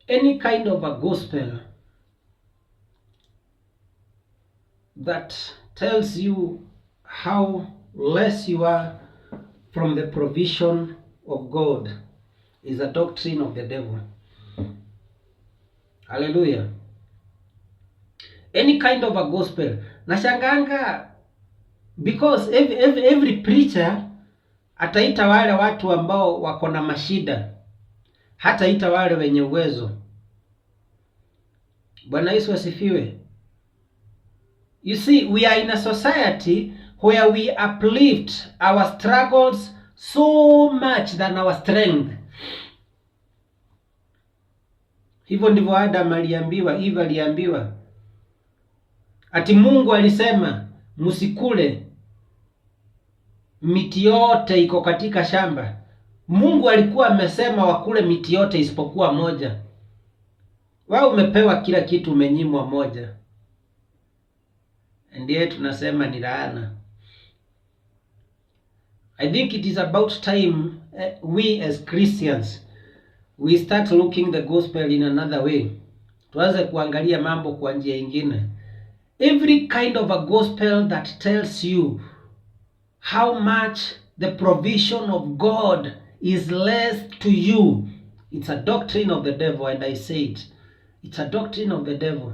any kind of a gospel that tells you how less you are from the provision of God is a doctrine of the devil. Hallelujah. Any kind of a gospel. Nashanganga because every preacher ataita wale watu ambao wako na mashida, hataita wale wenye uwezo. Bwana Yesu asifiwe. You see, we are in a society where we uplift our struggles so much than our strength. Hivyo ndivyo Adam aliambiwa, Eva aliambiwa. Ati Mungu alisema msikule miti yote iko katika shamba. Mungu alikuwa amesema wakule miti yote isipokuwa moja. Wao umepewa kila kitu, umenyimwa moja. Ndiye tunasema ni laana. I think it is about time we as Christians we start looking the gospel in another way. Tuanze kuangalia mambo kwa njia nyingine. Every kind of a gospel that tells you how much the provision of God is less to you, it's a doctrine of the devil, and I say it. It's a doctrine of the devil.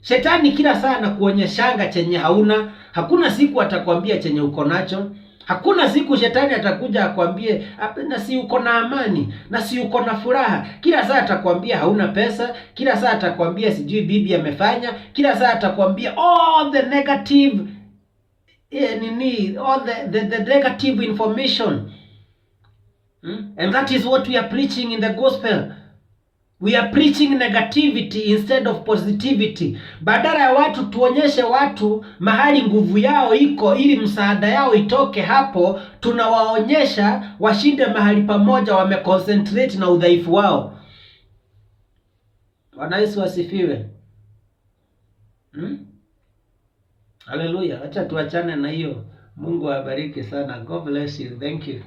Shetani kila saa anakuonyeshanga chenye hauna. Hakuna siku atakwambia chenye uko nacho. Hakuna siku shetani atakuja akwambie na si uko na amani, na si uko na furaha. Kila saa atakwambia hauna pesa, kila saa atakwambia sijui bibi amefanya, kila saa atakwambia all the negative all the negative information. And that is what we are preaching in the gospel. We are preaching negativity instead of positivity. Badala ya watu tuonyeshe watu mahali nguvu yao iko ili msaada yao itoke hapo, tunawaonyesha washinde mahali pamoja wameconcentrate na udhaifu wao. Bwana Yesu asifiwe. Hallelujah. Acha tuachane na hiyo. Mungu awabariki sana. God bless you. Thank you.